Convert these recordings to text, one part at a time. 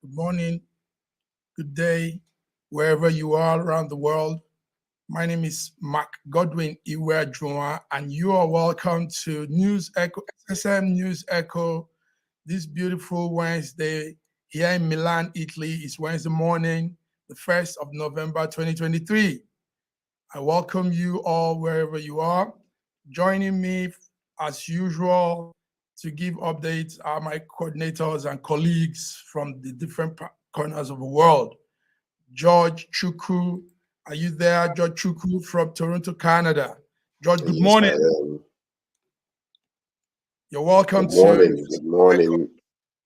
good morning, good day, wherever you are around the world. My name is Mark Godwin Iweajunwa, and you are welcome to News Echo, SSM News Echo, this beautiful Wednesday here in Milan, Italy. It's Wednesday morning, the 1st of November, 2023. I welcome you all wherever you are. Joining me, as usual, to give updates are my coordinators and colleagues from the different corners of the world. George Chukwu, are you there? George Chukwu from Toronto, Canada. George, good morning. You're welcome Good morning. Good morning.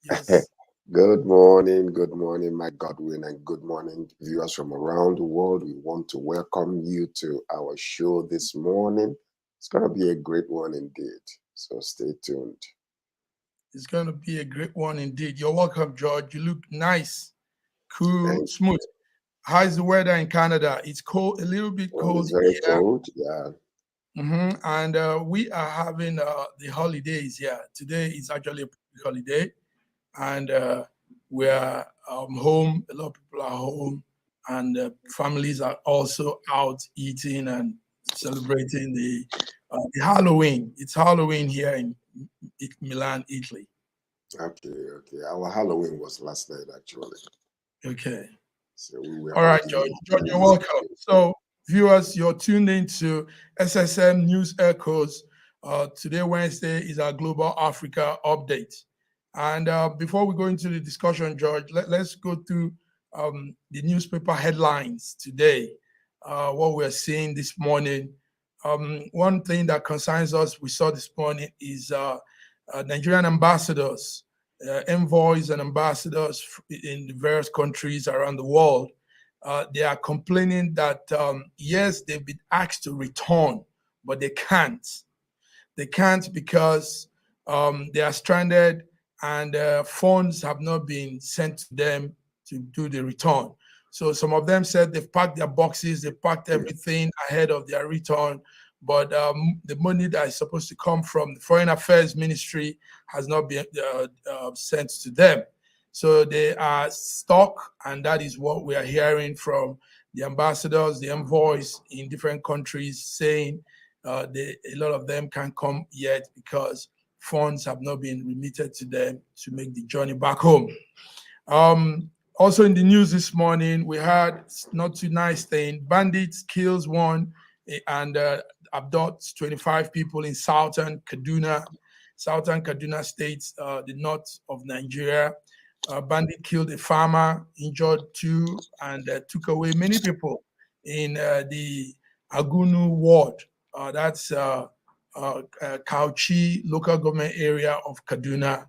Yes. Good morning, Mike Godwin, and good morning, viewers from around the world. We want to welcome you to our show this morning. It's going to be a great one indeed, so stay tuned. It's going to be a great one indeed. You're welcome, George. You look nice, cool, smooth. How's the weather in Canada? It's cold, a little bit cold. It's very cold, yeah. And we are having the holidays here. Today is actually a holiday, and we are home. A lot of people are home, and families are also out eating and celebrating the Halloween. It's Halloween here in Milan, Italy. Okay. Our Halloween was last night, actually. Okay. So we were all right, George. George, you're welcome. So, viewers, you're tuned into SSM News Echoes. Today, Wednesday, is our Global Africa update. And before we go into the discussion, George, let's go through the newspaper headlines today, what we're seeing this morning. One thing that concerns us, we saw this morning, is Nigerian ambassadors, envoys and ambassadors in the various countries around the world. They are complaining that, yes, they've been asked to return, but they can't. They can't because they are stranded and funds have not been sent to them to do the return. So some of them said they've packed their boxes, they packed everything ahead of their return, but the money that is supposed to come from the Foreign Affairs Ministry has not been sent to them. So they are stuck, and that is what we are hearing from the ambassadors, the envoys in different countries saying a lot of them can't come yet because funds have not been remitted to them to make the journey back home. Also in the news this morning, we had not too nice thing. Bandits kills one and abducts 25 people in southern Kaduna State, the north of Nigeria. Bandit killed a farmer, injured two, and took away many people in the Agunu ward. That's Kauchi local government area of Kaduna.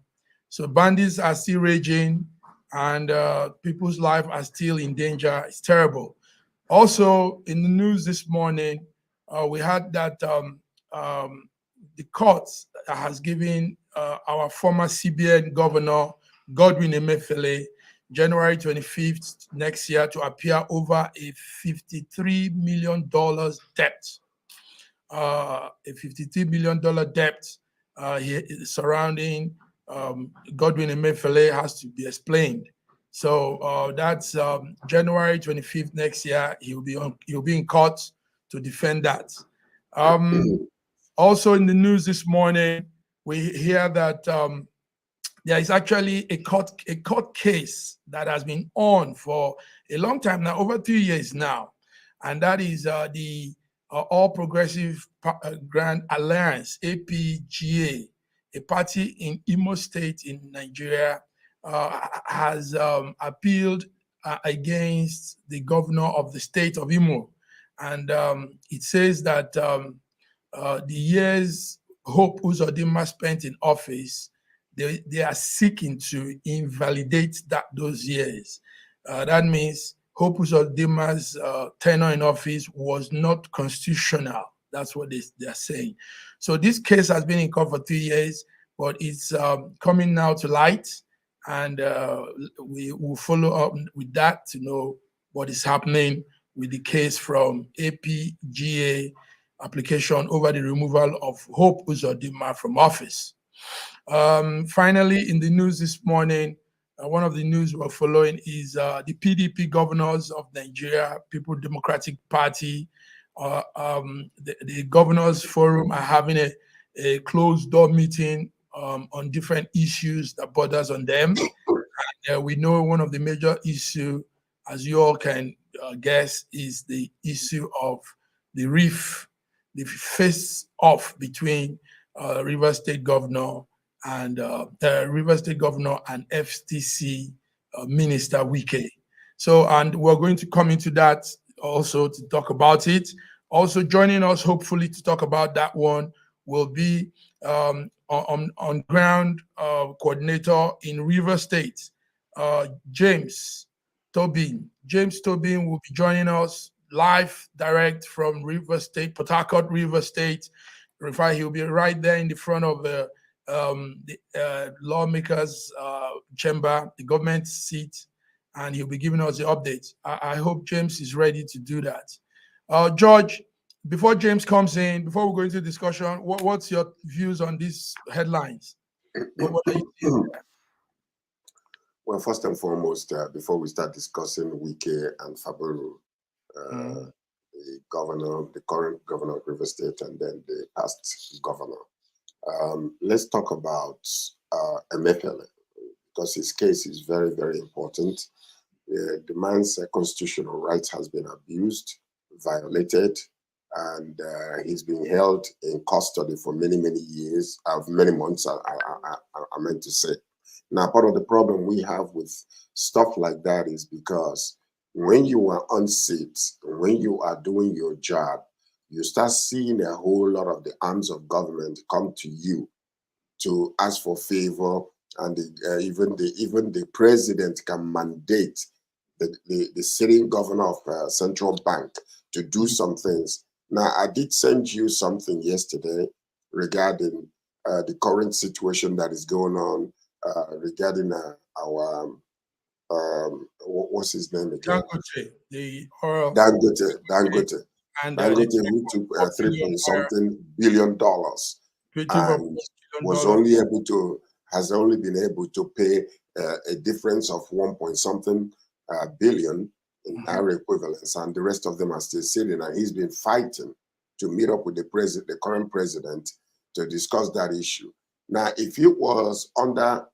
So bandits are still raging, and people's lives are still in danger. It's terrible. Also, in the news this morning, we had that the court has given our former CBN governor, Godwin Emefiele, January 25th next year to appear over a $53 million debt. A $53 million debt surrounding Godwin Emefiele has to be explained. So that's January 25th next year. He'll be in court to defend that. Also in the news this morning, we hear that there is actually a court case that has been on for a long time now, over 3 years now, and that is the All Progressive Grand Alliance, APGA, a party in Imo State in Nigeria, has appealed against the governor of the state of Imo. And it says that the years Hope Uzodinma spent in office, they are seeking to invalidate those years. That means Hope Uzodinma's tenure in office was not constitutional. That's what they are saying. So this case has been in court for 3 years, but it's coming now to light, and we will follow up with that to know what is happening with the case from APGA application over the removal of Hope Uzodinma from office. Finally, in the news this morning, one of the news we're following is the PDP governors of Nigeria, People Democratic Party, the governors forum are having a closed door meeting on different issues that borders on them. We know one of the major issue, as you all can guess, is the issue of the rift, the face off between River State Governor and River State Governor and FTC Minister Wike. So, and we're going to come into that also to talk about it. Also joining us, hopefully, to talk about that one will be on ground coordinator in River State, James Tobin. James Tobin will be joining us live, direct from River State, Port Harcourt, River State. In fact, he'll be right there in the front of the lawmakers' chamber, the government seat, and he'll be giving us the updates. I hope James is ready to do that. George, before James comes in, before we go into discussion, what's your views on these headlines? What are you seeing? Well, first and foremost, before we start discussing Wike and Fabaru, the governor, the current governor of River State, and then the past governor, let's talk about Emefiele, because his case is very, very important. The man's constitutional rights has been abused, violated, and he's been held in custody for many, many years, many months, I meant to say. Now, part of the problem we have with stuff like that is because when you are on seat, when you are doing your job, you start seeing a whole lot of the arms of government come to you to ask for favor, and even the president can mandate the sitting governor of central bank to do some things. Now, I did send you something yesterday regarding the current situation that is going on regarding our what's his name again? Dangote, the oil. Dangote. And Dangote, who took $3 billion and was only able to, has only been able to pay a difference of 1 billion in naira equivalents, and the rest of them are still sitting. And he's been fighting to meet up with the current president to discuss that issue. Now, if it was under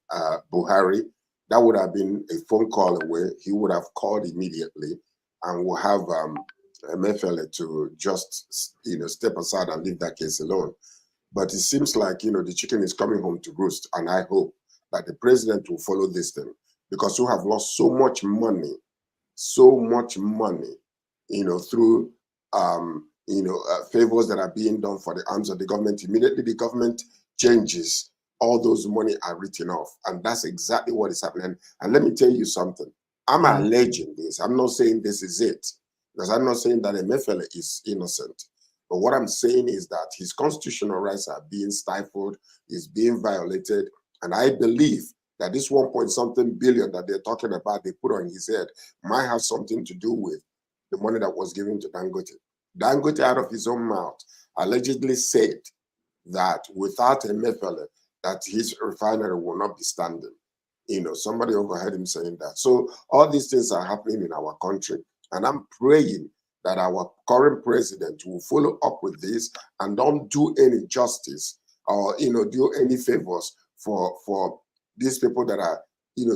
Buhari, that would have been a phone call away. He would have called immediately and will have Emefiele to just, step aside and leave that case alone. But it seems like, the chicken is coming home to roost. And I hope that the president will follow this thing, because we have lost so much money, through, favors that are being done for the arms of the government. Immediately the government changes, all those money are written off. And that's exactly what is happening. And let me tell you something. I'm alleging this. I'm not saying this is it, because I'm not saying that Emefiele is innocent. But what I'm saying is that his constitutional rights are being stifled, is being violated. And I believe that this 1 billion that they're talking about, they put on his head, might have something to do with the money that was given to Dangote. Dangote, out of his own mouth, allegedly said that without Emefiele, that his refinery will not be standing. Somebody overheard him saying that. So all these things are happening in our country. And I'm praying that our current president will follow up with this and don't do any justice or, do any favors for these people that are,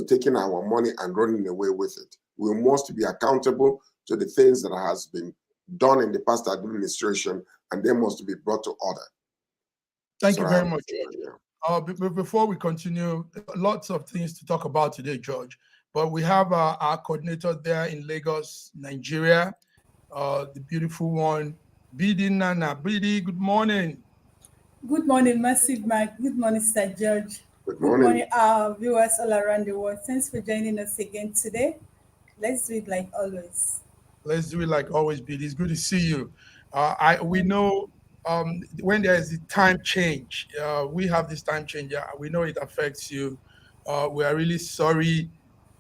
taking our money and running away with it. We must be accountable to the things that has been done in the past administration, and they must be brought to order. Thank you very much, George. Before we continue, lots of things to talk about today, George. But we have our coordinator there in Lagos, Nigeria, the beautiful one, Bidi Nana. Bidi, good morning. Good morning, Massive Mike. Good morning, Sir George. Good morning, our viewers all around the world. Thanks for joining us again today. Let's do it like always. Let's do it like always, Bidi. It's good to see you. We know when there is a time change, we have this time change. We know it affects you. We are really sorry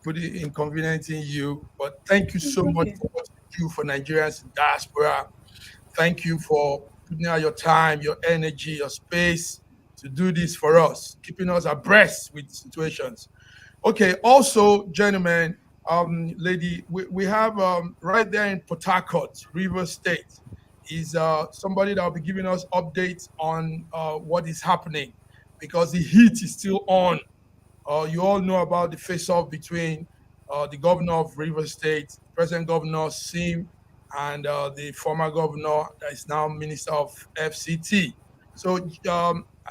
for the inconveniencing you, but thank you so much for what you do for Nigerians in diaspora. Thank you for putting out your time, your energy, your space to do this for us, keeping us abreast with situations. Okay. Also, gentlemen, lady, we have right there in Port Harcourt, River State, is somebody that will be giving us updates on what is happening because the heat is still on. You all know about the face-off between the governor of River State, present governor Sim, and the former governor that is now minister of FCT. So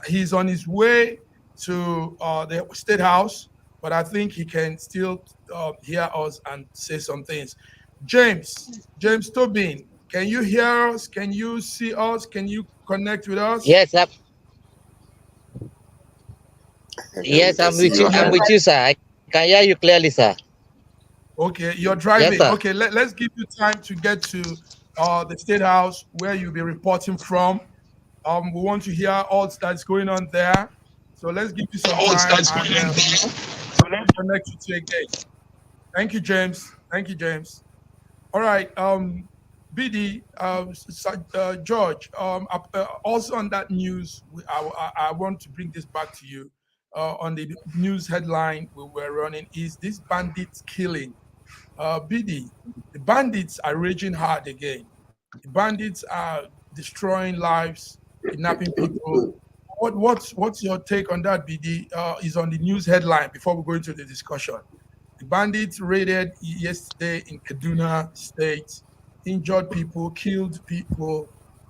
he's on his way to the state house, but I think he can still hear us and say some things. James Tobin, can you hear us? Can you see us? Can you connect with us? Yes, We yes, can see you I'm clearly. with you, sir. I can hear you clearly, sir. Okay, you're Yes, sir. driving. Okay, let's give you time to get to the state house where you'll be reporting from. We want to hear all that's going on there. So let's give you some time and we'll connect with you again. Thank you, James. Thank you, James. All right. BD, George, also on that news, I want to bring this back to you. On the news headline we were running is this bandits killing. BD, the bandits are raging hard again. The bandits are destroying lives, kidnapping people. What's your take on that, BD? Is on the news headline before we go into the discussion. The bandits raided yesterday in Kaduna State, injured people, killed people,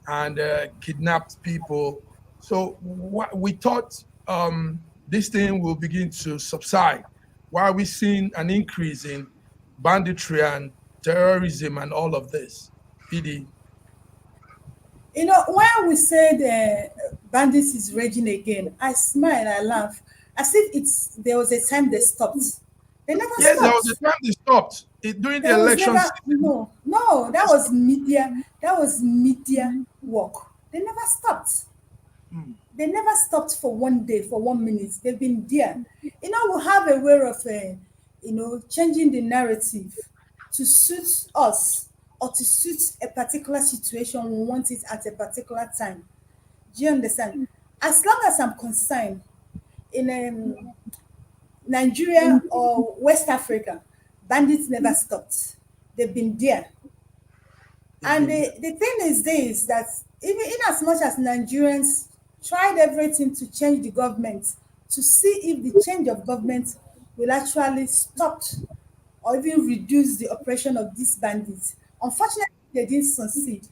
and kidnapped people. So we thought this thing will begin to subside. Why are we seeing an increase in banditry and terrorism and all of this? PD. You know, when we say the bandits is raging again, I smile, I laugh, as if there was a time they stopped. They never Yes, there was stopped. a time they stopped during the There was election never season. no. That was media. That was media work. They never stopped. Hmm. They never stopped for 1 day, for 1 minute. They've been there. You know, we have a way of, changing the narrative to suit us or to suit a particular situation. We want it at a particular time. Do you understand? As long as I'm concerned in Nigeria or West Africa, bandits never stopped. They've been there. And the thing is this, that even in as much as Nigerians tried everything to change the government, to see if the change of government will actually stop or even reduce the oppression of these bandits. Unfortunately, they didn't succeed.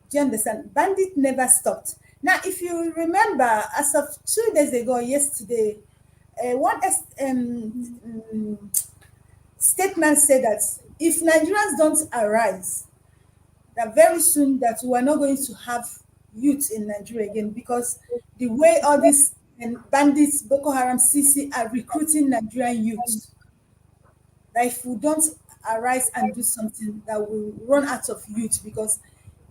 Do you understand? Bandit never stopped. Now, if you remember, as of 2 days ago, yesterday, statement said that if Nigerians don't arise, that very soon that we are not going to have youth in Nigeria again, because the way all these bandits, Boko Haram, CC are recruiting Nigerian youth, that if we don't arise and do something, that will run out of youth, because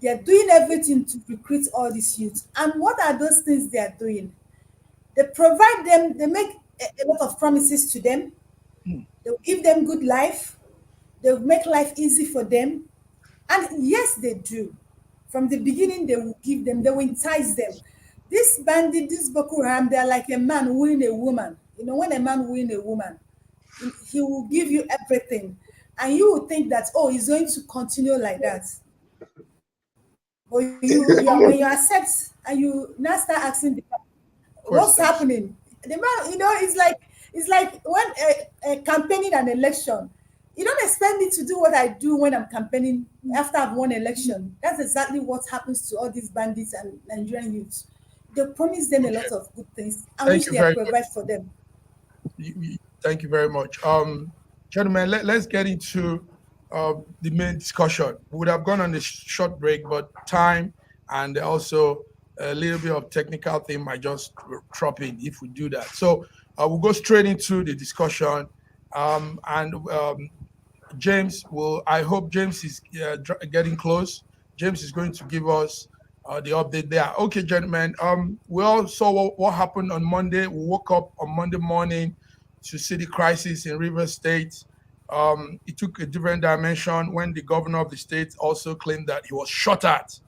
they are doing everything to recruit all these youth. And what are those things they are doing? They provide them, they make a lot of promises to them. They'll give them good life. They'll make life easy for them. And yes, they do. From the beginning, they will give them, they will entice them. This bandit, this Boko Haram, they're like a man wooing a woman. You know, when a man wooing a woman, he will give you everything. And you will think that, oh, he's going to continue like that. But when you accept and you now start asking the what's happening, the man, it's like when campaigning an election, you don't expect me to do what I do when I'm campaigning after I've won election. That's exactly what happens to all these bandits and Nigerian youths. They promise them a lot of good things and which they provide for them. Thank you very much. Gentlemen, let's get into the main discussion. We would have gone on a short break, but time and also a little bit of technical thing might just drop in if we do that. So we'll go straight into the discussion. James I hope James is getting close. James is going to give us the update there. Okay, gentlemen. We all saw what happened on Monday. We woke up on Monday morning to see the crisis in River State. It took a different dimension when the governor of the state also claimed that he was shot at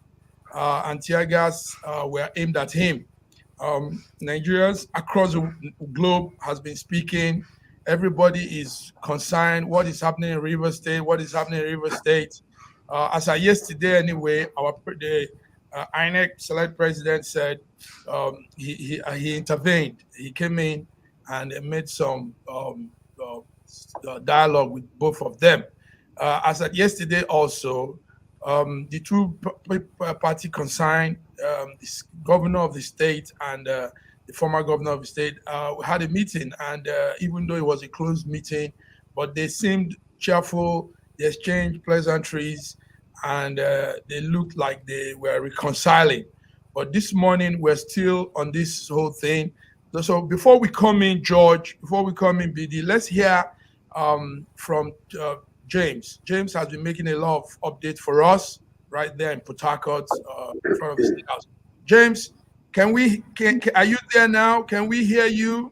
and tear gas were aimed at him. Nigerians across the globe has been speaking. everybody is concerned. What is happening in River State? What is happening in River State? As of yesterday, anyway, the INEC select president said he intervened. He came in and made some dialogue with both of them. As of yesterday, also, the two party concerned, the governor of the state and the former governor of the state, had a meeting, and even though it was a closed meeting, but they seemed cheerful. They exchanged pleasantries, and they looked like they were reconciling. But this morning, we're still on this whole thing. So before we come in, George, before we come in, BD, let's hear from James. James has been making a lot of updates for us right there in Port Harcourt, in front of the State House. James, are you there now? Can we hear you?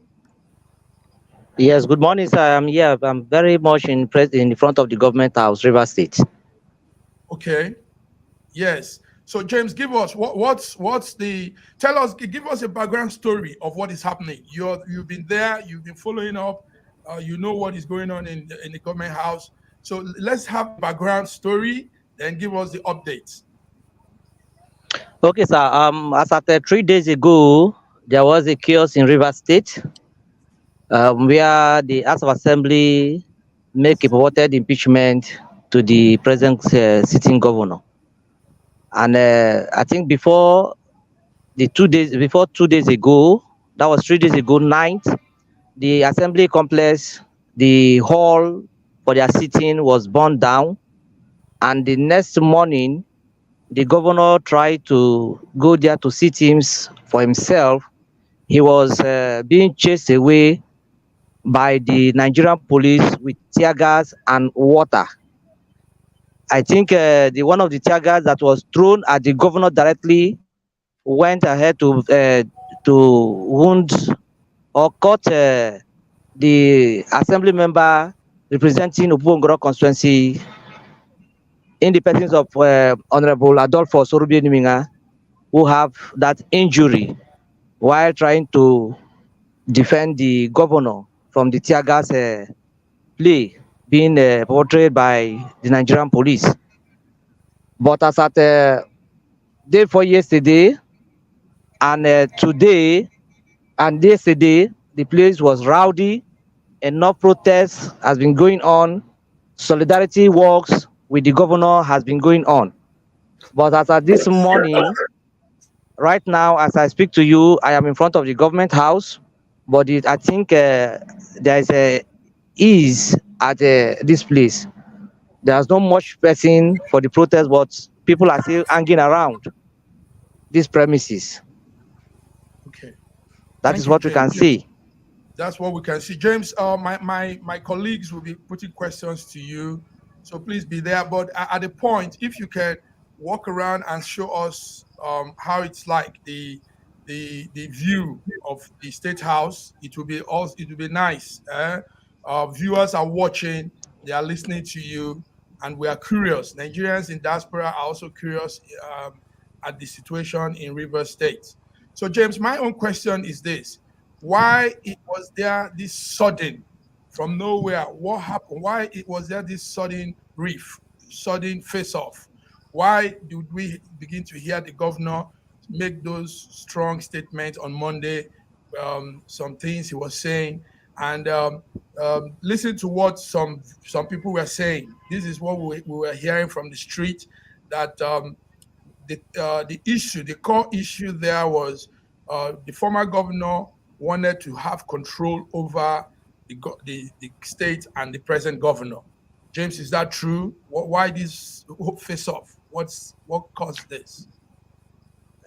Yes, good morning, sir. I'm here. I'm very much in front of the government house, River State. Okay. Yes. So James, give us give us a background story of what is happening. You've been there, you've been following up, you know what is going on in the government house. So let's have a background story, then give us the updates. Okay, sir. As at 3 days ago, there was a chaos in River State, where the House of Assembly make a purported impeachment to the present sitting governor. And I think before 2 days ago, that was 3 days ago night, the assembly complex, the hall for their sitting was burned down. And the next morning, the governor tried to go there to see teams for himself. He was being chased away by the Nigerian police with tear gas and water. I think the one of the tear gas that was thrown at the governor directly went ahead to wound or cut the assembly member representing Obongoro constituency in the presence of Honorable Adolfo Sorubie, who have that injury while trying to defend the governor from the tear gas play being portrayed by the Nigerian police. But as at day before yesterday and today and yesterday, the place was rowdy. Enough protests has been going on. Solidarity walks with the governor has been going on. But as at this morning, right now, as I speak to you, I am in front of the government house. But I think there is a ease at this place. There's not much pressing for the protest, but people are still hanging around these premises. Okay. That is what we can see. That's what we can see. James, my colleagues will be putting questions to you, so please be there. But at the point, if you can walk around and show us how it's like the view of the State House, it will be nice. Viewers are watching, they are listening to you, and we are curious. Nigerians in diaspora are also curious at the situation in River State. So, James, my own question is this: why was there this sudden, from nowhere? What happened? Why was there this sudden brief, sudden face-off? Why did we begin to hear the governor make those strong statements on Monday? Some things he was saying, and listen to what some people were saying. This is what we were hearing from the street, that the issue, the core issue there was the former governor wanted to have control over the state and the present governor. James, is that true? Why this face-off? What caused this?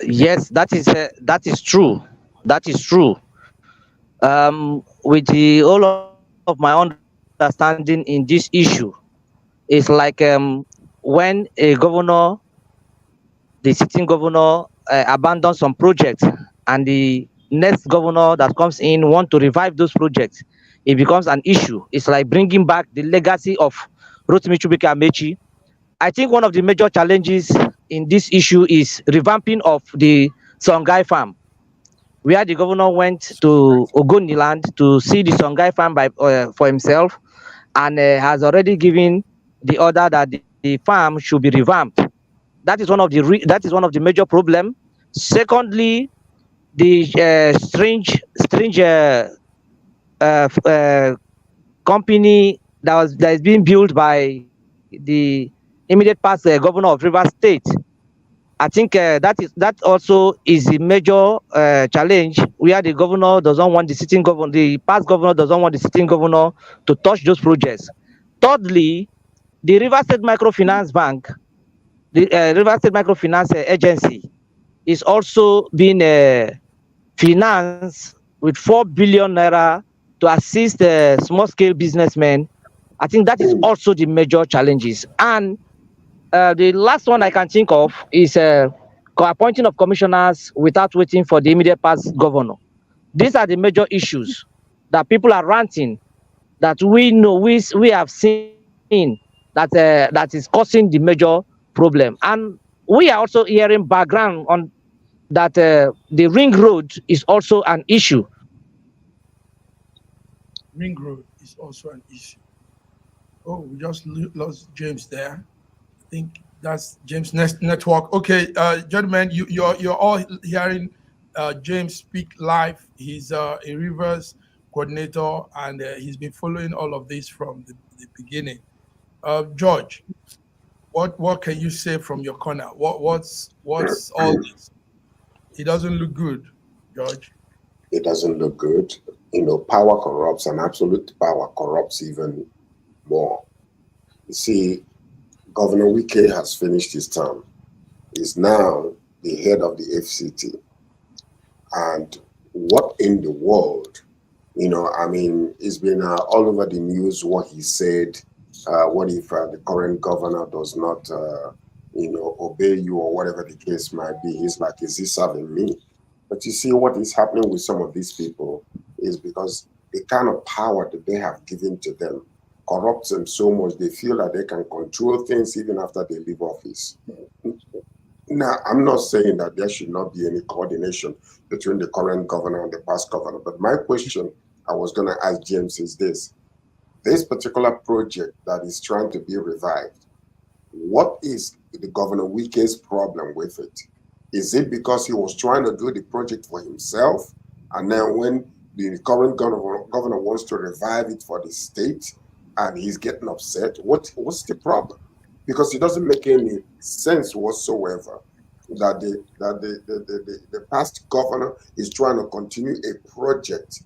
Yes, that is true. That is true. With the all of my understanding in this issue, it's like when a governor, the sitting governor, abandons some projects, and the next governor that comes in want to revive those projects, it becomes an issue. It's like bringing back the legacy of Rotimi Chubike Amechi. I think one of the major challenges in this issue is revamping of the Songhai farm. where the governor went to Ogoniland to see the Songhai farm for himself, and has already given the order that the farm should be revamped. That is one of the major problem. Secondly, the strange company that is being built by the immediate past governor of Rivers State. I think that also is a major challenge, where the governor doesn't want the past governor doesn't want the sitting governor to touch those projects. Thirdly, the River State Microfinance Bank, the River State Microfinance Agency, is also being financed with 4 billion naira to assist small scale businessmen. I think that is also the major challenges. And the last one I can think of is appointing of commissioners without waiting for the immediate past governor. These are the major issues that people are ranting, that we know, we have seen, that is causing the major problem. And we are also hearing background on that the ring road is also an issue. Ring road is also an issue. Oh, we just lost James there. I think that's James' next network. Okay, gentlemen, you're all hearing James speak live. He's a Rivers coordinator, and he's been following all of this from the beginning. George, what can you say from your corner? What's all this? It doesn't look good, George. It doesn't look good. Power corrupts, and absolute power corrupts even more. You see, Governor Wike has finished his term. He's now the head of the FCT. And what in the world, it's been all over the news what he said. What if the current governor does not, obey you, or whatever the case might be? He's like, is he serving me? But you see, what is happening with some of these people is because the kind of power that they have given to them corrupts them so much, they feel that they can control things even after they leave office. Now, I'm not saying that there should not be any coordination between the current governor and the past governor, but my question I was going to ask James is this particular project that is trying to be revived, what is the Governor Wike's problem with it? Is it because he was trying to do the project for himself, and then when the current governor wants to revive it for the state, and he's getting upset? What's the problem? Because it doesn't make any sense whatsoever that the past governor is trying to continue a project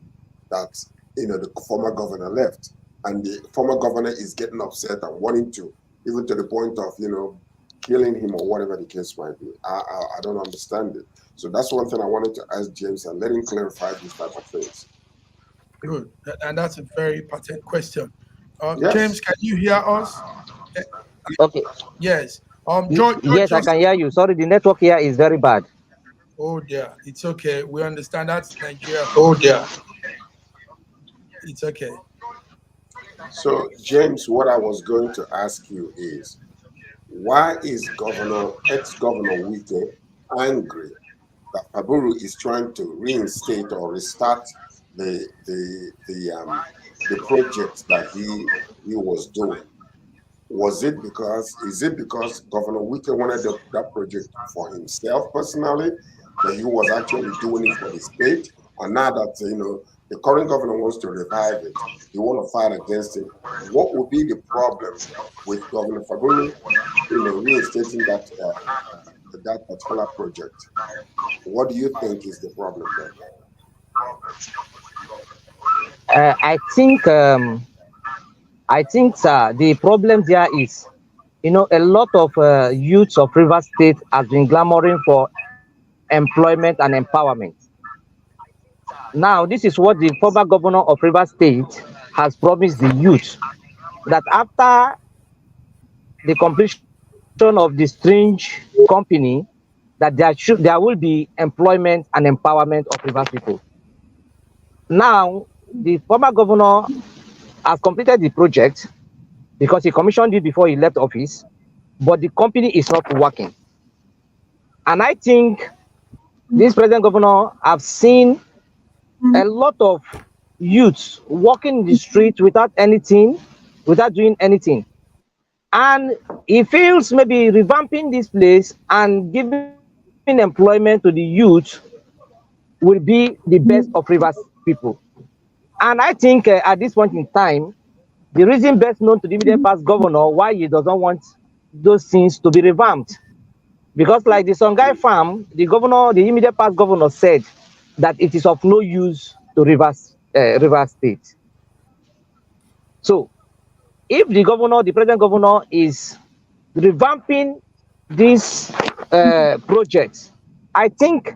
that the former governor left, and the former governor is getting upset and wanting to, even to the point of killing him or whatever the case might be. I don't understand it. So that's one thing I wanted to ask James, and let him clarify these type of things. Good, and that's a very pertinent question. Yes. James, can you hear us? Okay. Yes. George, yes, I can hear you. Sorry, the network here is very bad. Oh dear, it's okay. We understand that's Nigeria. Oh dear. It's okay. So, James, what I was going to ask you is, why is ex-governor Wike angry that Paburu is trying to reinstate or restart the project that he was doing? Is it because Governor Wike wanted that project for himself personally, that he was actually doing it for the state? Or now that the current governor wants to revive it, you want to fight against it? What would be the problem with Governor Fabulu reinstating that particular project? What do you think is the problem there? I think, sir, the problem there is, a lot of youths of Rivers State has been clamoring for employment and empowerment. Now, this is what the former governor of Rivers State has promised the youth, that after the completion of the strange company, that there will be employment and empowerment of Rivers people. Now, the former governor has completed the project because he commissioned it before he left office, but the company is not working. And I think this present governor, I've seen a lot of youths walking in the street without anything, without doing anything. And he feels maybe revamping this place and giving employment to the youth will be the best of Rivers people. And I think at this point in time, the reason best known to the immediate past governor why he doesn't want those things to be revamped. Because like the Songhai farm, the immediate past governor said that it is of no use to Rivers State. So if the present governor is revamping this project, I think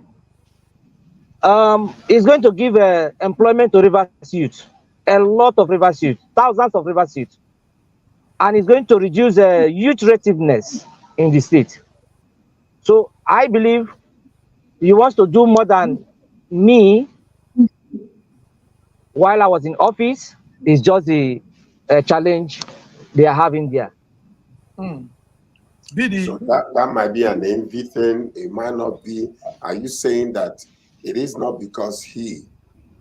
it's going to give employment to Rivers youth, a lot of Rivers youth, thousands of Rivers youth, and it's going to reduce youth rativeness in the state. So I believe he wants to do more than me while I was in office. It's just the challenge they are having there. BD. So that might be an envy thing. It might not be. Are you saying that it is not because he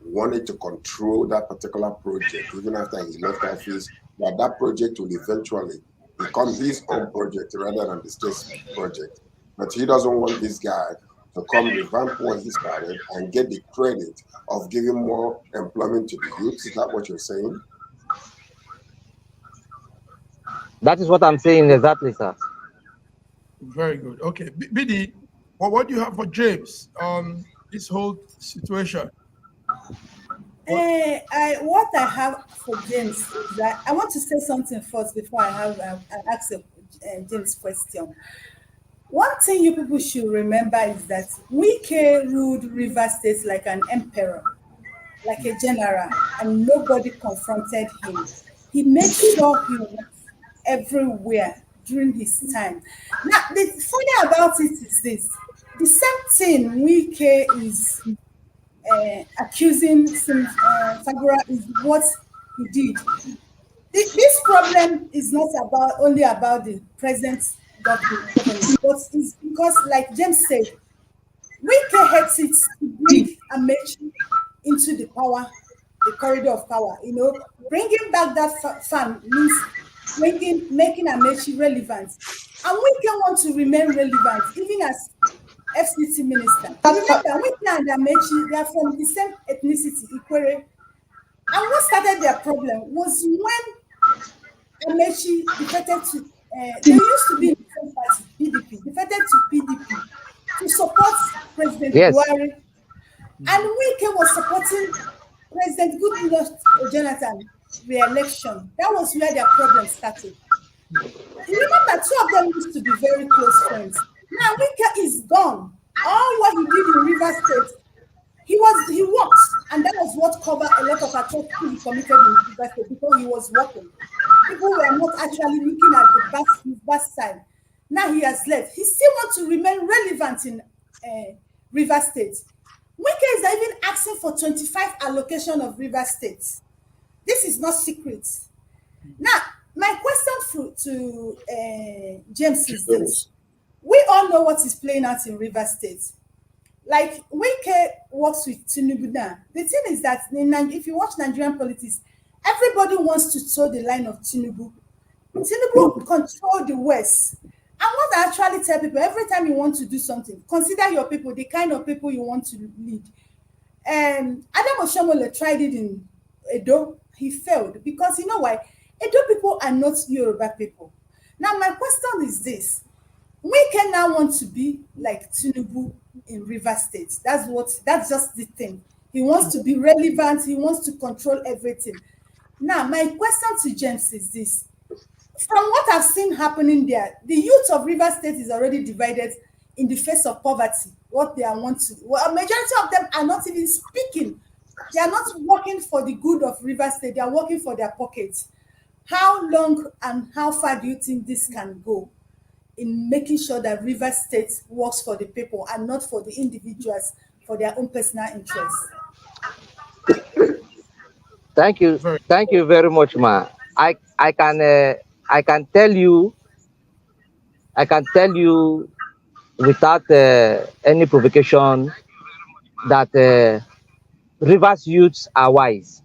wanted to control that particular project, even after he left office, that that project will eventually become his own project rather than the state's project? But he doesn't want this guy to come revamp what he started and get the credit of giving more employment to the youth. Is that what you're saying? That is what I'm saying exactly, sir. Very good. Okay, BD, what do you have for James on this whole situation? What I have for James is that I want to say something first before I ask James' question. One thing you people should remember is that Wike ruled River State like an emperor, like a general, and nobody confronted him. He made sure he was everywhere during his time. Now, the funny about it is this: the same thing Wike is accusing Fubara is what he did. This problem is not only about the present government, but it's because, like James said, Wike hates it to bring Amechi into the corridor of power. Bringing back that farm means making Amechi relevant. And Wike wants to remain relevant, even as FCT minister. Remember, Wike and Amechi, they are from the same ethnicity, Ikwere. And what started their problem was when Amechi defected to, they used to be in the same party, PDP, defected to PDP to support President Buhari. And Wike was supporting President Goodluck Jonathan re-election. That was where their problem started. Remember, two of them used to be very close friends. Now Wike is gone. All what he did in River State, he worked, and that was what covered a lot of atrocities he committed in River State because he was working. People were not actually looking at his best side. Now he has left. He still wants to remain relevant in River State. Wike is even asking for 25 allocation of River State. This is not secret. Now, my question to James is this. We all know what is playing out in River State. Like, Wike works with Tinubu now. The thing is that if you watch Nigerian politics, everybody wants to toe the line of Tinubu. Tinubu control the West. And what I actually tell people, every time you want to do something, consider your people, the kind of people you want to lead. Adefolalu tried it in Edo. He failed because you know why? Edo people are not Yoruba people. Now, my question is this. Wike now want to be like Tinubu in River State. That's just the thing. He wants to be relevant. He wants to control everything. Now, my question to James is this. From what I've seen happening there, the youth of River State is already divided in the face of poverty. What they want to, well, a majority of them are not even speaking. They are not working for the good of River State. They are working for their pockets. How long and how far do you think this can go in making sure that River State works for the people and not for the individuals for their own personal interests? Thank you very much, ma. I can tell you without any provocation that Rivers youths are wise.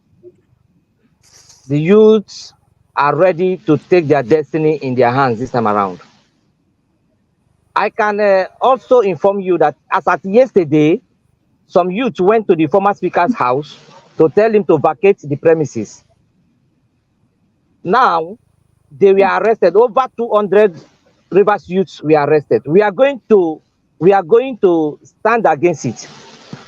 The youths are ready to take their destiny in their hands this time around. I can also inform you that as at yesterday, some youths went to the former speaker's house to tell him to vacate the premises. Now, they were arrested. Over 200 Rivers youths were arrested. We are going to stand against it,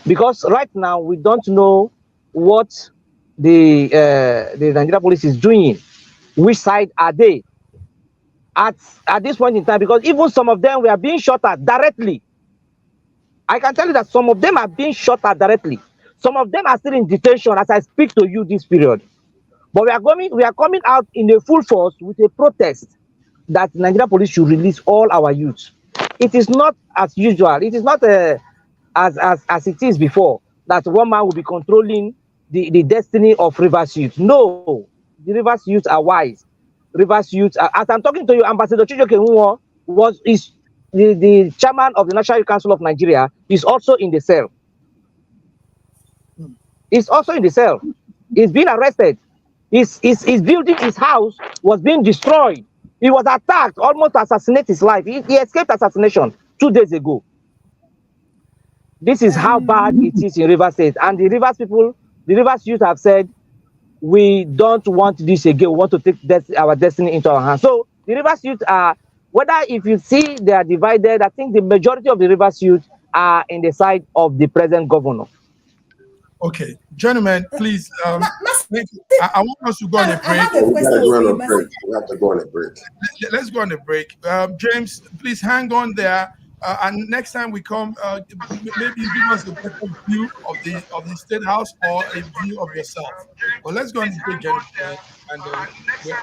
because right now we don't know what the Nigeria police is doing. Which side are they at this point in time? Because even some of them were being shot at directly. I can tell you that some of them are being shot at directly. Some of them are still in detention as I speak to you this period. But we are coming out in a full force with a protest that Nigeria police should release all our youths. It is not as usual. It is not as it is before, that one man will be controlling the destiny of Rivers youth. No, the Rivers youth are wise. Rivers youth, as I'm talking to you, Ambassador Chijoke Nwo is the chairman of the National Youth Council of Nigeria, is also in the cell. He's also in the cell. He's been arrested. His building, his house was being destroyed. He was attacked, almost to assassinate his life. He escaped assassination 2 days ago. This is how bad it is in Rivers State. And the Rivers people, the Rivers youth have said, we don't want this again. We want to take our destiny into our hands. So the Rivers youth are, whether if you see they are divided, I think the majority of the Rivers youth are in the side of the present governor. Okay, gentlemen, please. I want us to go on a break. We have to go on a break. Let's go on a break. James, please hang on there. And next time we come, maybe give us a better view of the State House or a view of yourself. But let's go on the break, gentlemen, and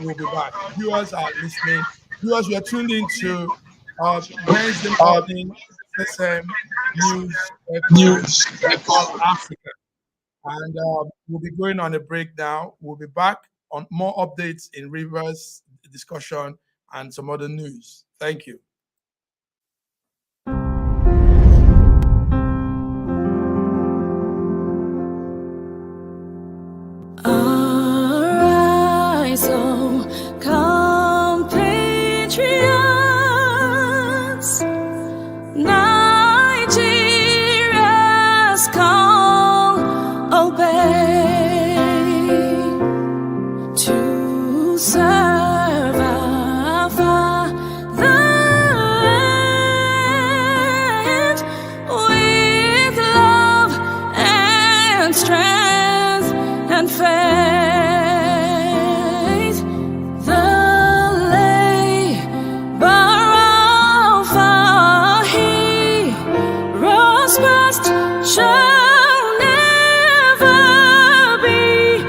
we'll be back. Viewers are listening. Viewers, we are tuned into Wednesday morning SSM News Africa. And we'll be going on a break now. We'll be back on more updates in Rivers discussion and some other news. Thank you. Arise, oh, compatriots, Nigeria's call, obey, to serve our fatherland with love and strength and faith. Shall never be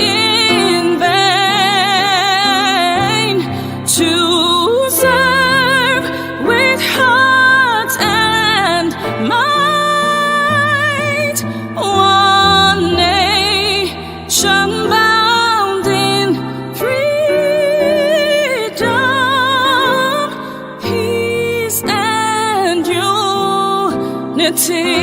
in vain, to serve with heart and might, one nation bound in freedom, peace and unity.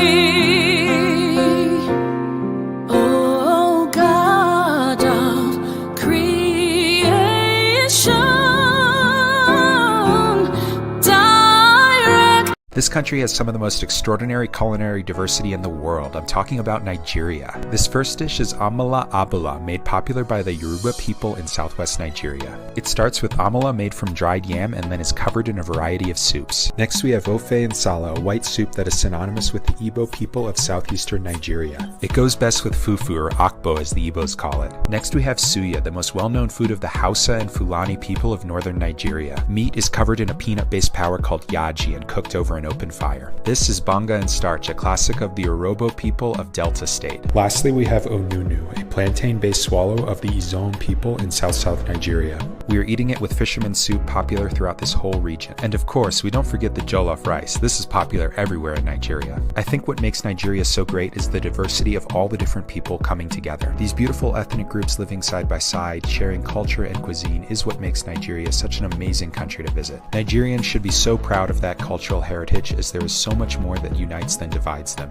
This country has some of the most extraordinary culinary diversity in the world. I'm talking about Nigeria. This first dish is amala abula, made popular by the Yoruba people in southwest Nigeria. It starts with amala made from dried yam and then is covered in a variety of soups. Next we have ofe nsala, a white soup that is synonymous with the Igbo people of southeastern Nigeria. It goes best with fufu, or akbo as the Igbos call it. Next we have suya, the most well-known food of the Hausa and Fulani people of northern Nigeria. Meat is covered in a peanut-based powder called yaji and cooked over an open fire. This is banga and starch, a classic of the Urhobo people of Delta State. Lastly, we have onunu, a plantain-based swallow of the Izon people in South Nigeria. We are eating it with fisherman soup, popular throughout this whole region. And of course, we don't forget the jollof rice. This is popular everywhere in Nigeria. I think what makes Nigeria so great is the diversity of all the different people coming together. These beautiful ethnic groups living side by side, sharing culture and cuisine is what makes Nigeria such an amazing country to visit. Nigerians should be so proud of that cultural heritage, as there is so much more that unites than divides them.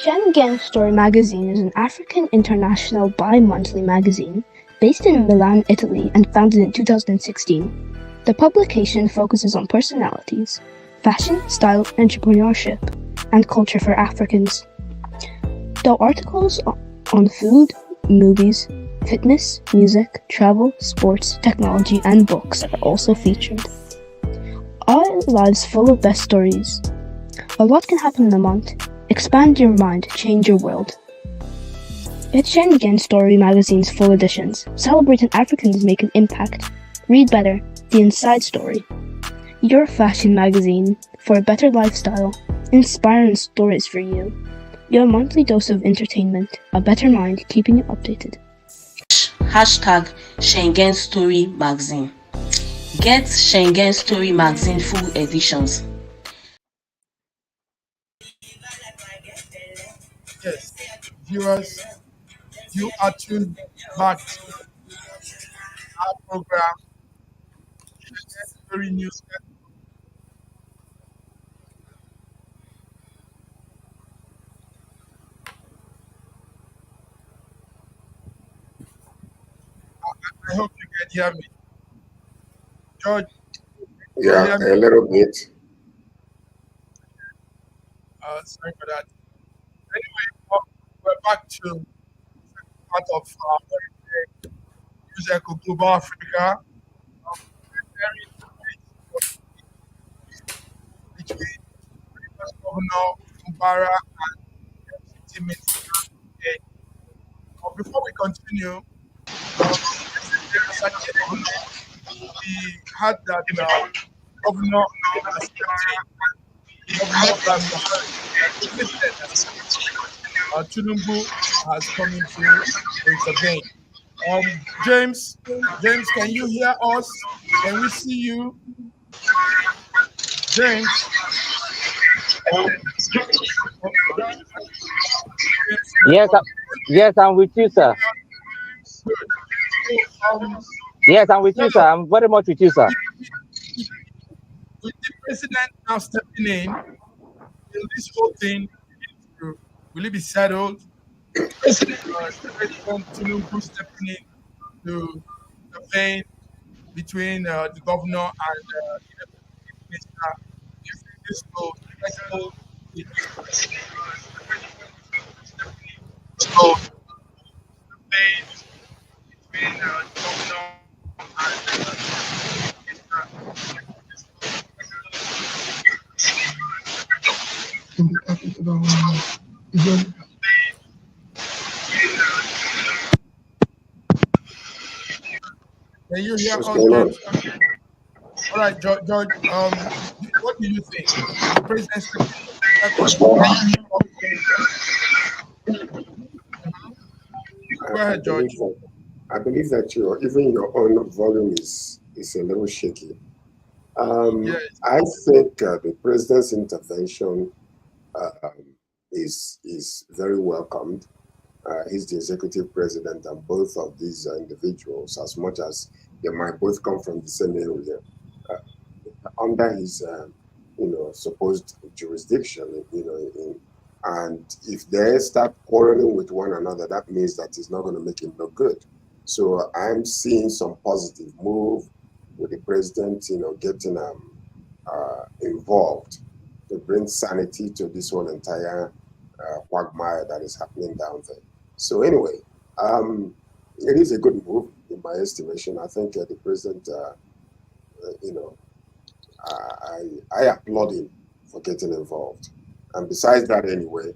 Schengen Story magazine is an African international bi-monthly magazine based in Milan, Italy, and founded in 2016. The publication focuses on personalities, fashion, style, entrepreneurship, and culture for Africans. The articles on food, movies, fitness, music, travel, sports, technology, and books are also featured. Our lives full of best stories. A lot can happen in a month. Expand your mind, change your world. Get Schengen Story magazine's full editions. Celebrating Africans make an impact. Read better. The Inside Story. Your fashion magazine for a better lifestyle. Inspiring stories for you. Your monthly dose of entertainment. A better mind keeping you updated. Hashtag Schengen Story magazine. Get Schengen Story magazine full editions. Yes, viewers, you are tuned back to our program, Story News. I hope you can hear me. George, can you Yeah, hear me? a little bit. Sorry for that. Anyway, we're back to the second part of News Echo Global Africa. Very between previous Governor Fubara and FCT Minister. Okay. Before we continue, yesterday as an update, we had that Governor has stepped in. Governor the president has stepped in. Tinubu has come in to intervene. James, can you hear us? Can we see you? James? Yes, I'm with you, sir. Good. So, Yes, I'm with you, sir. I'm very much with you, sir. with the president now stepping in, will this whole thing will it be settled? President Tinubu stepping in to intervene between the governor and the minister. Do you think this will settle the debate between the governor and can you hear What's us, going on? James? All right, George. What do you think? The president Go ahead, George. I believe that even your own volume is a little shaky. Yes. I think the president's intervention is very welcomed. He's the executive president, and both of these individuals, as much as they might both come from the same area, under his supposed jurisdiction, and if they start quarreling with one another, that means that it's not going to make him look good. So I'm seeing some positive move with the president, getting involved to bring sanity to this whole entire quagmire that is happening down there. So anyway, it is a good move in my estimation. I think the president, I applaud him for getting involved. And besides that, anyway,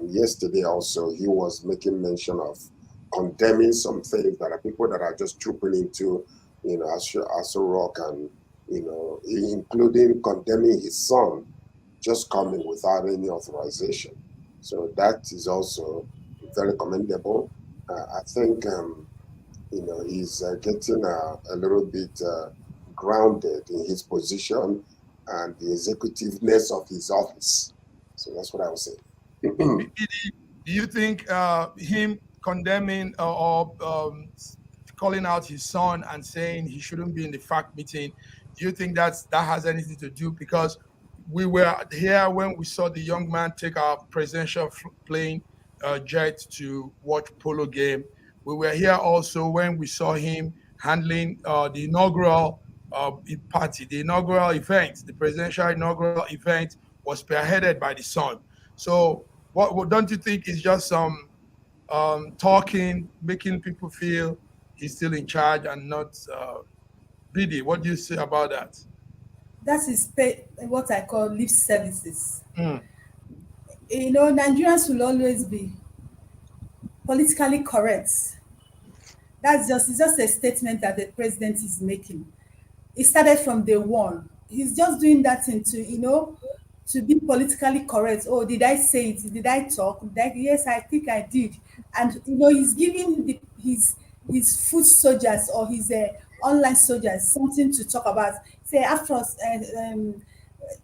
yesterday also he was making mention of condemning some things that are people that are just trooping into, Aso Rock, and including condemning his son just coming without any authorization. So that is also very commendable. I think he's getting a little bit grounded in his position and the executiveness of his office. So that's what I would say. Do you think him condemning or calling out his son and saying he shouldn't be in the FAC meeting, do you think that has anything to do? Because we were here when we saw the young man take our presidential plane jet to watch polo game. We were here also when we saw him handling the inaugural party, the inaugural event, the presidential inaugural event was spearheaded by the son. So, what don't you think is just some talking, making people feel he's still in charge and not BD? What do you say about that? That is what I call lip services. Mm, Nigerians will always be politically correct. It's just a statement that the president is making. It started from day one. He's just doing that thing to be politically correct. Oh, did I say it? Did I talk? Yes, I think I did. And he's giving his foot soldiers or his online soldiers something to talk about. Say after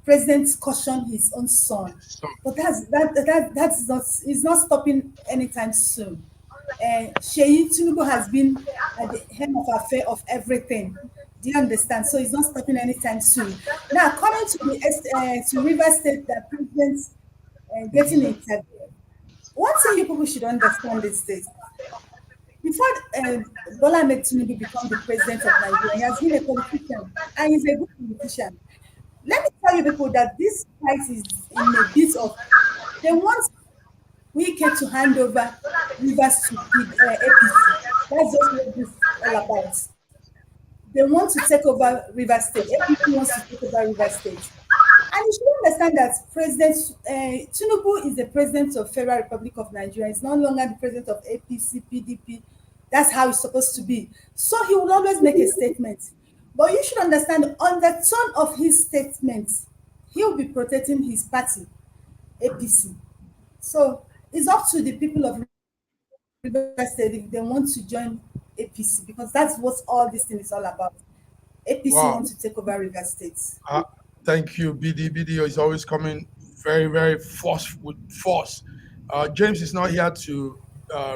President cautioned his own son, so, but that's not it's not stopping anytime soon. Sheyi Tinubu has been at the helm of affair of everything. Do you understand? So it's not stopping anytime soon. Now, coming to to River State, that president getting interviewed. One thing you people should understand is this: before Bola Ahmed Tinubu become the president of Nigeria, he has been a politician and he's a good politician. Let me tell you people that this fight is in a bit of they want Wike to hand over Rivers to the APC. That's just what this is all about. They want to take over River State. APC wants to take over River State. And you should understand that President Tinubu is the president of Federal Republic of Nigeria. He's no longer the president of APC, PDP. That's how it's supposed to be. So he will always make a statement. But you should understand, on the tone of his statement, he will be protecting his party, APC. So it's up to the people of River State if they want to join APC, because that's what all this thing is all about. APC wow. wants to take over River State. Thank you, BD. BD is always coming very, very with force. James is not here to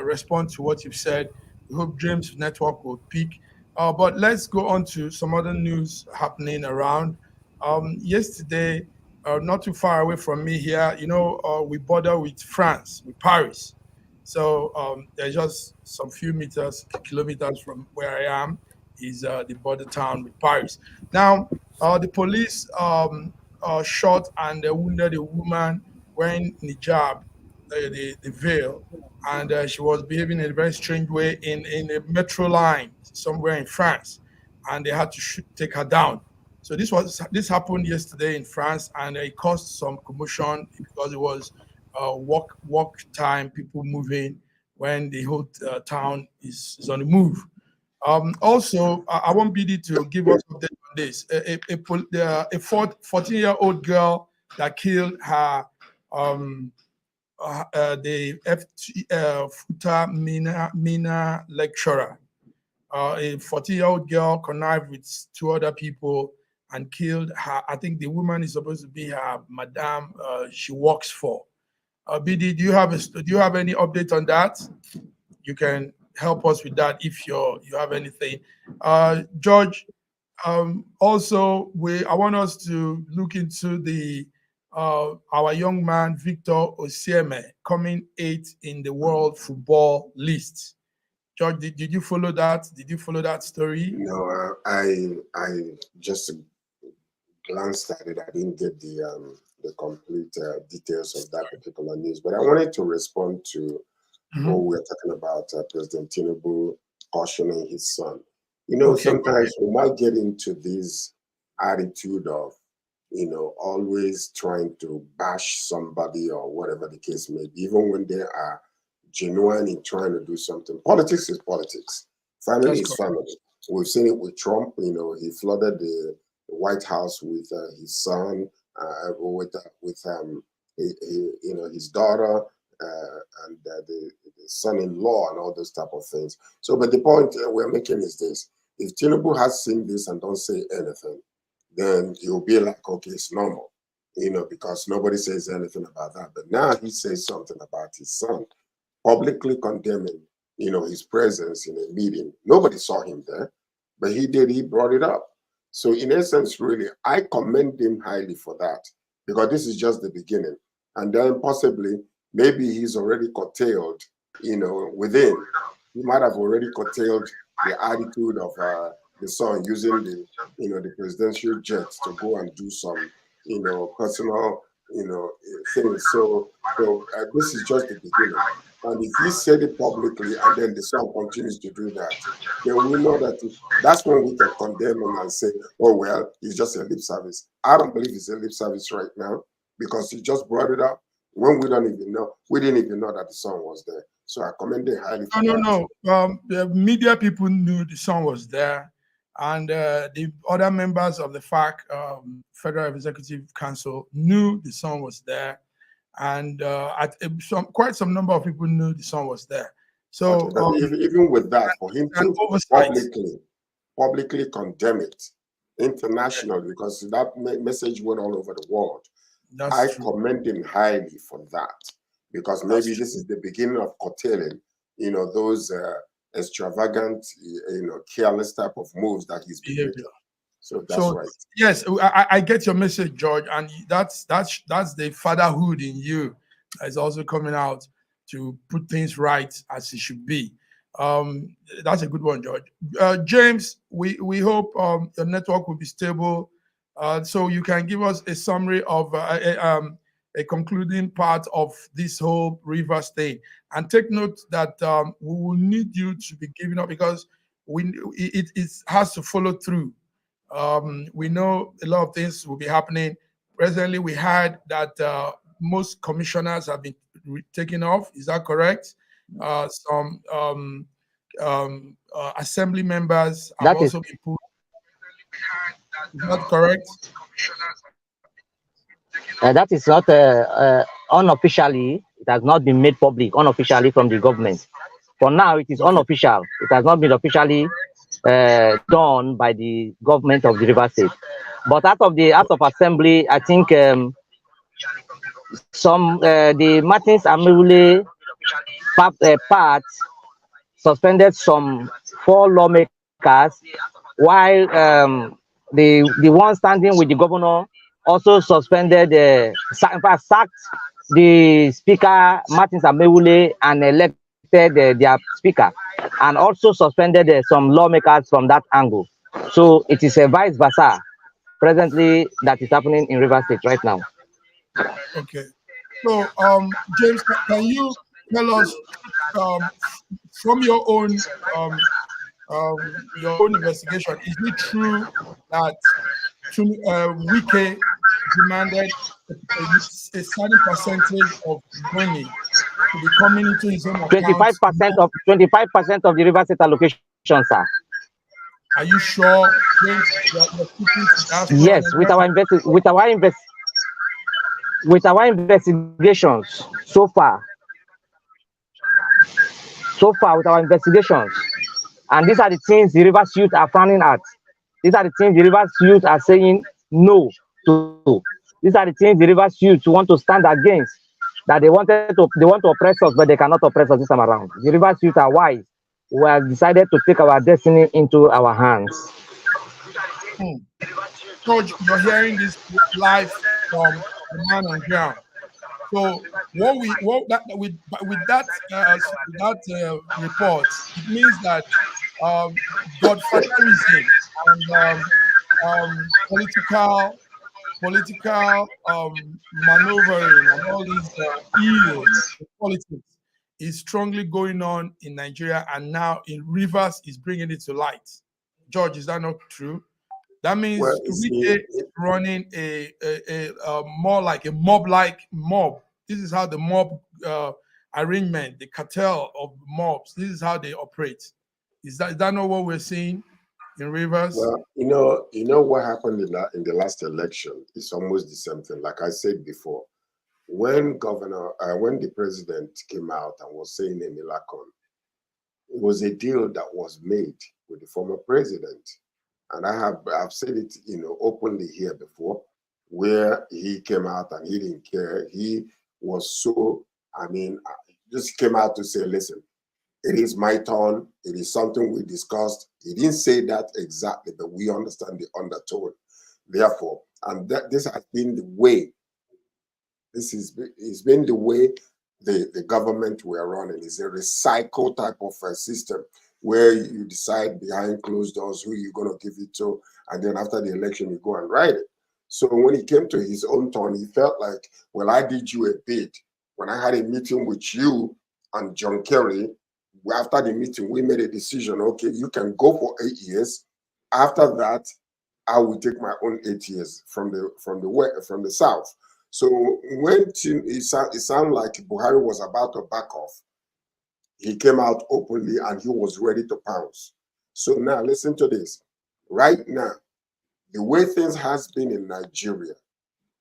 respond to what you've said. We hope James' network will peak. But let's go on to some other news happening around. Yesterday, not too far away from me here, we border with France, with Paris. So there's just some few kilometers from where I am is the border town with Paris. Now, the police shot and wounded a woman wearing hijab, the veil, and she was behaving in a very strange way in a metro line somewhere in France, and they had to take her down. So this happened yesterday in France, and it caused some commotion because it was walk time, people moving when the whole town is on the move. Also, I want BD to give us update on this. A 14-year-old girl that killed her the FUTA Minna lecturer. A 14-year-old girl connived with two other people and killed her. I think the woman is supposed to be her madam she works for. BD, do you have any update on that? You can help us with that if you have anything. George, also I want us to look into the our young man Victor Osimhen coming 8th in the world football list. George, did you follow that? Did you follow that story? No, I just glanced at it. I didn't get the complete details of that particular news, but I wanted to respond to what we're talking about, President Tinubu cautioning his son. Okay, sometimes we might get into this attitude of, always trying to bash somebody or whatever the case may be, even when they are genuine in trying to do something. Politics is politics. Family is family. We've seen it with Trump. He flooded the White House with his son, with his daughter, and the son-in-law, and all those type of things. So, but the point we're making is this: if Tinubu has seen this and don't say anything, then he'll be like, okay, it's normal, because nobody says anything about that. But now he says something about his son, publicly condemning, his presence in a meeting. Nobody saw him there, but he did. He brought it up. So in essence, really, I commend him highly for that. because this is just the beginning. And then possibly, maybe he's already curtailed, within. He might have already curtailed the attitude of the son using the presidential jet to go and do some, personal, things. So this is just the beginning. And if he said it publicly and then the son continues to do that, then we know that that's when we can condemn him and say, oh, well, it's just a lip service. I don't believe it's a lip service right now because he just brought it up when we didn't even know that the son was there. So I commend him highly for that. No. The media people knew the son was there. And the other members of the FAC, Federal Executive Council, knew the son was there. And quite some number of people knew the son was there. So even with that, for him to publicly condemn it internationally, because that message went all over the world, I commend him highly for that, because maybe this is the beginning of curtailing, those extravagant, careless type of moves that he's been making. So that's right. Yes, I get your message, George, and that's the fatherhood in you is also coming out to put things right as it should be. That's a good one, George. James, we hope your network will be stable, so you can give us a summary of a concluding part of this whole Rivers thing. And take note that we will need you to be giving up because it has to follow through. We know a lot of things will be happening. Presently, we heard that most commissioners have been taken off. Is that correct? Some assembly members have also been put. Is that correct? That is not unofficially. It has not been made public unofficially from the government. For now, it is unofficial. It has not been officially done by the government of the River State. But out of the House of Assembly, I think the Martins Amewule part suspended some 4 lawmakers, while the one standing with the governor also suspended, in fact, sacked the speaker, Martins Amewule, and elected their speaker, and also suspended some lawmakers from that angle. So it is a vice versa presently that is happening in River State right now. Okay. So, James, can you tell us from your own investigation, is it true that Wike demanded a certain percentage of money to be coming into his own account? 25% of the River State allocation, sir. Are you sure, James, that you're keeping to that? Yes, with our investigations so far with our investigations, and these are the things the Rivers youth are frowning at. These are the things the Rivers youth are saying no to. These are the things the Rivers youth want to stand against. That they want to oppress us, but they cannot oppress us this time around. The Rivers youth are wise. We have decided to take our destiny into our hands. George, you're hearing this live from the man on ground. So with that report, it means that godfatherism and political maneuvering and all these ills in politics is strongly going on in Nigeria, and now in Rivers is bringing it to light. George, is that not true? That means Wike is running a more like a mob. This is how the mob arrangement, the cartel of mobs, this is how they operate. Is that not what we're seeing in Rivers? Well, you know what happened in the last election is almost the same thing. Like I said before, when the president came out and was saying in Milacon, it was a deal that was made with the former president. And I've said it, openly here before, where he came out and he didn't care. He was just came out to say, listen, it is my turn. It is something we discussed. He didn't say that exactly, but we understand the undertone. Therefore, and this has been the way it's been the way the government were running. It's a recycle type of a system where you decide behind closed doors who you're going to give it to, and then after the election, you go and write it. So when he came to his own turn, he felt like, well, I did you a bid. When I had a meeting with you and John Kerry, after the meeting, we made a decision, okay, you can go for 8 years. After that, I will take my own 8 years from the south. So when it sounded like Buhari was about to back off, he came out openly and he was ready to pounce. So now listen to this. Right now, the way things has been in Nigeria,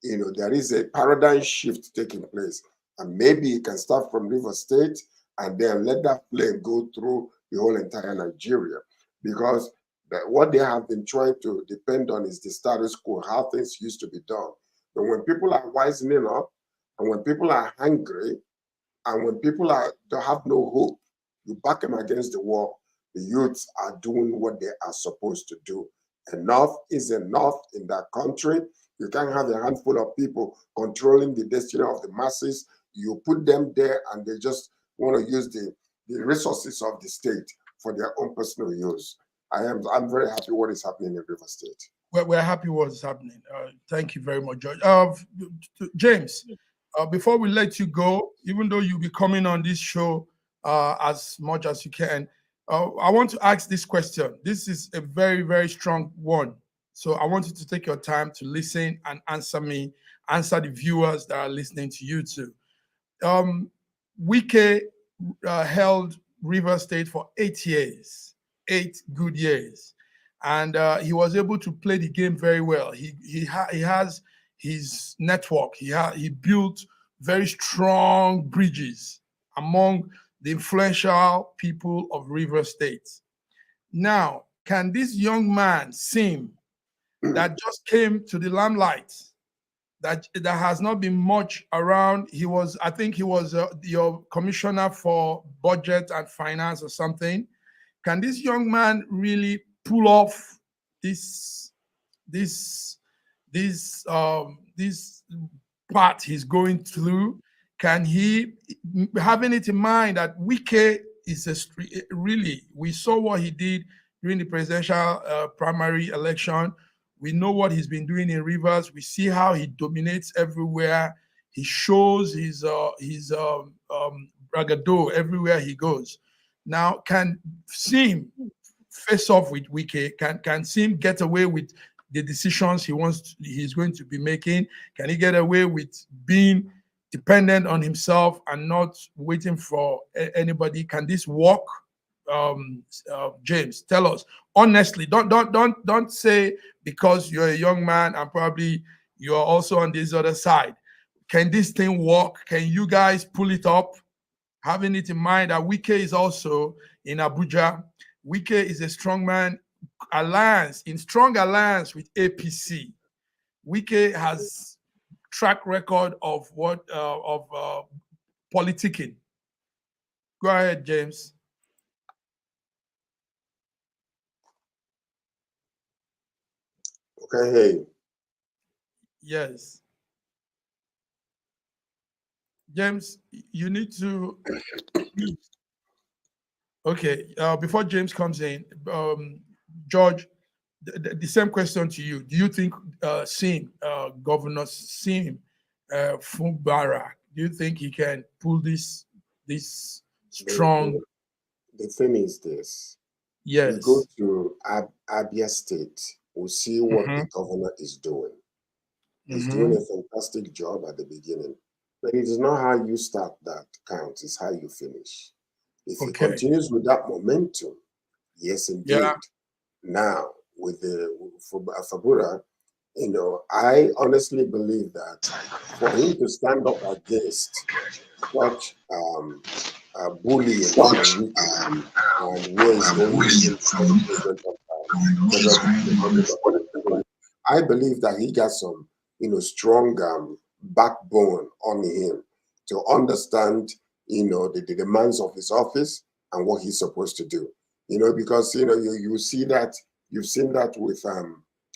there is a paradigm shift taking place. And maybe it can start from River State and then let that flame go through the whole entire Nigeria. Because what they have been trying to depend on is the status quo, how things used to be done. But when people are wisening up, and when people are hungry, and when people don't have no hope, you back them against the wall. The youths are doing what they are supposed to do. Enough is enough in that country. You can't have a handful of people controlling the destiny of the masses. You put them there and they just want to use the resources of the state for their own personal use. I'm very happy what is happening in River State. We're happy what is happening. Thank you very much, George. James, before we let you go, even though you'll be coming on this show as much as you can, I want to ask this question. This is a very, very strong one. So I want you to take your time to listen and answer me, answer the viewers that are listening to you too. Wike held River State for 8 years, 8 good years. And he was able to play the game very well. He has his network. He built very strong bridges among the influential people of River State. Now, can this young man seem that just came to the limelight, that has not been much around? I think he was your commissioner for budget and finance or something. Can this young man really pull off this part he's going through? Can he, having it in mind that Wike is really, we saw what he did during the presidential primary election. We know what he's been doing in Rivers. We see how he dominates everywhere. He shows his bragado everywhere he goes. Now, can Sim face off with Wike? Can Sim get away with the decisions he's going to be making? Can he get away with being dependent on himself and not waiting for anybody? Can this work? James, tell us honestly. Don't say because you're a young man and probably you're also on this other side. Can this thing work? Can you guys pull it up? Having it in mind that Wike is also in Abuja. Wike is a strong alliance with APC. Wike has track record of politicking. Go ahead, James. Okay, hey. Yes. James, you need to. Okay, before James comes in, George, the same question to you. Do you think Governor Sim Fubara, do you think he can pull this strong? The thing is this. Yes. We go to Abia State, we'll see what the governor is doing. He's doing a fantastic job at the beginning. But it is not how you start that counts, it's how you finish. If he continues with that momentum, yes, indeed. Yeah. Now, with Fubara, I honestly believe that for him to stand up against such bullying and where he's going, I believe that he got some, strong backbone on him to understand, the demands of his office and what he's supposed to do. Because you see that, you've seen that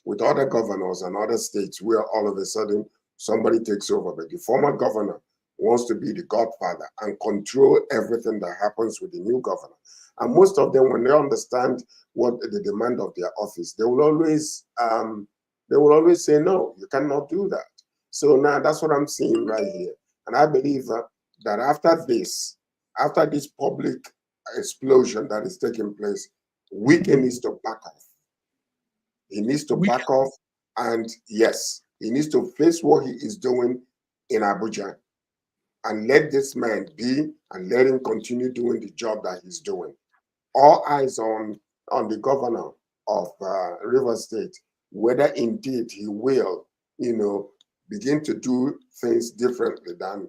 with other governors and other states where all of a sudden somebody takes over. But the former governor wants to be the godfather and control everything that happens with the new governor. And most of them, when they understand what the demand of their office, they will always say, no, you cannot do that. So now that's what I'm seeing right here. And I believe that after this public explosion that is taking place, Wike needs to back off. He needs to back off, and yes, he needs to face what he is doing in Abuja and let this man be and let him continue doing the job that he's doing. All eyes on the governor of Rivers State, whether indeed he will, begin to do things differently than,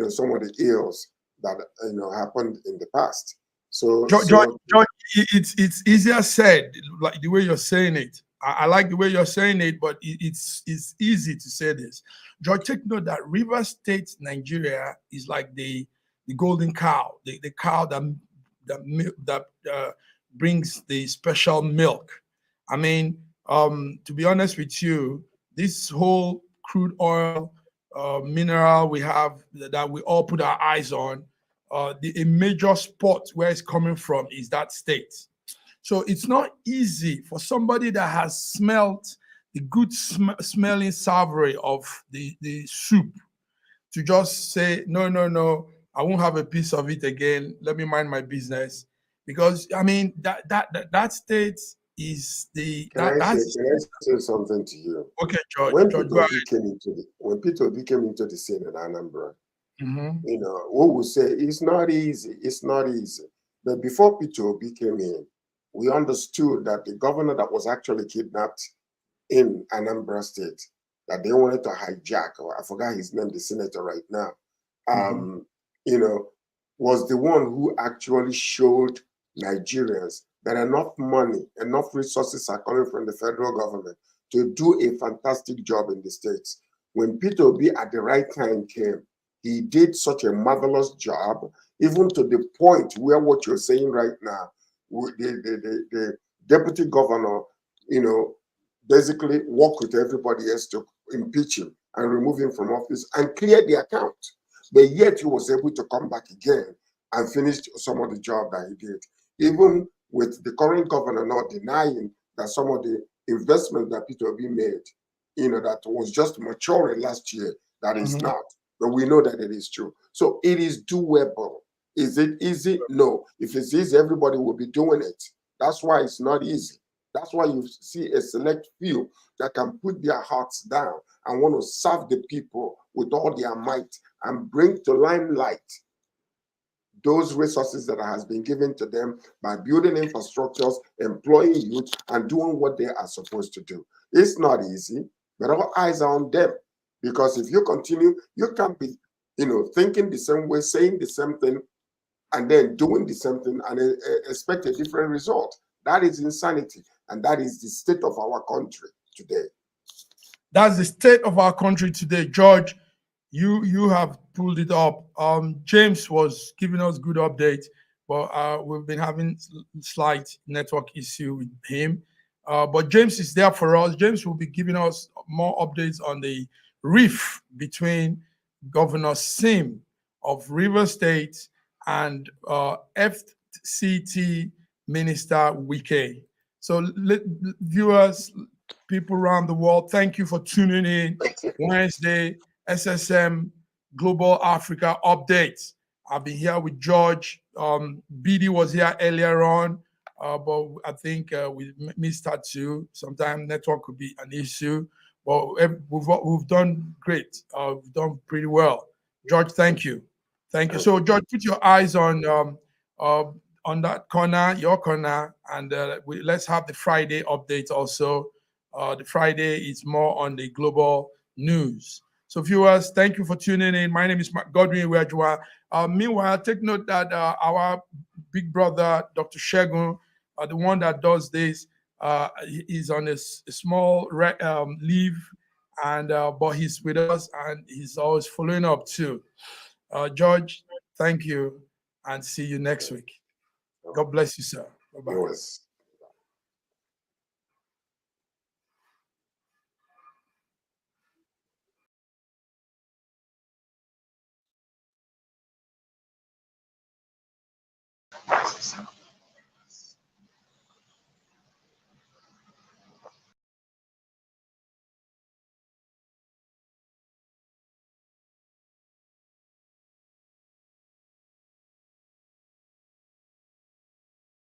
some of the ills that, happened in the past. So, George, it's easier said, like the way you're saying it. I like the way you're saying it, but it's easy to say this. George, take note that Rivers State, Nigeria, is like the golden cow, the cow that brings the special milk. I mean, to be honest with you, this whole crude oil, mineral we have that we all put our eyes on, a major spot where it's coming from is that state. So it's not easy for somebody that has smelt the good smelling savory of the soup to just say, no, I won't have a piece of it again. Let me mind my business. Because I mean that state is the Can I say something to you? Okay, George. When George, Peter Obi came into the scene in Anambra, mm-hmm. What we say it's not easy. It's not easy. But before Peter Obi came in, we understood that the governor that was actually kidnapped in Anambra State, that they wanted to hijack, or I forgot his name, the senator right now, was the one who actually showed Nigerians that enough money, enough resources are coming from the federal government to do a fantastic job in the states. When Peter Obi at the right time came, he did such a marvelous job, even to the point where what you're saying right now, the deputy governor, basically worked with everybody else to impeach him and remove him from office and clear the account. But yet he was able to come back again and finish some of the job that he did. Even with the current governor not denying that some of the investment that Peter Obi made, that was just maturing last year, that is not. But we know that it is true. So it is doable. Is it easy? No. If it's easy, everybody will be doing it. That's why it's not easy. That's why you see a select few that can put their hearts down and want to serve the people with all their might and bring to limelight those resources that has been given to them by building infrastructures, employing youth, and doing what they are supposed to do. It's not easy, but all eyes are on them. Because if you continue, you can't be, thinking the same way, saying the same thing, and then doing the same thing and expect a different result. That is insanity, and that is the state of our country today. That's the state of our country today, George. You have pulled it up. James was giving us good updates, but we've been having slight network issue with him. But James is there for us. James will be giving us more updates on the rift between Governor Sim of Rivers State and FCT Minister Wike. So viewers, people around the world, thank you for tuning in. Wednesday, SSM Global Africa Updates. I've been here with George. BD was here earlier on, but I think we missed that too. Sometimes network could be an issue, but we've done great. We've done pretty well. George, thank you. Thank you. So, George, put your eyes on that corner, your corner, and let's have the Friday update also. The Friday is more on the global news. So, viewers, thank you for tuning in. My name is Godwin Wejua. Meanwhile, take note that our big brother, Dr. Shegun, the one that does this, is on a small leave, and but he's with us and he's always following up too. George, thank you, and see you next week. God bless you, sir. Bye-bye. Yes.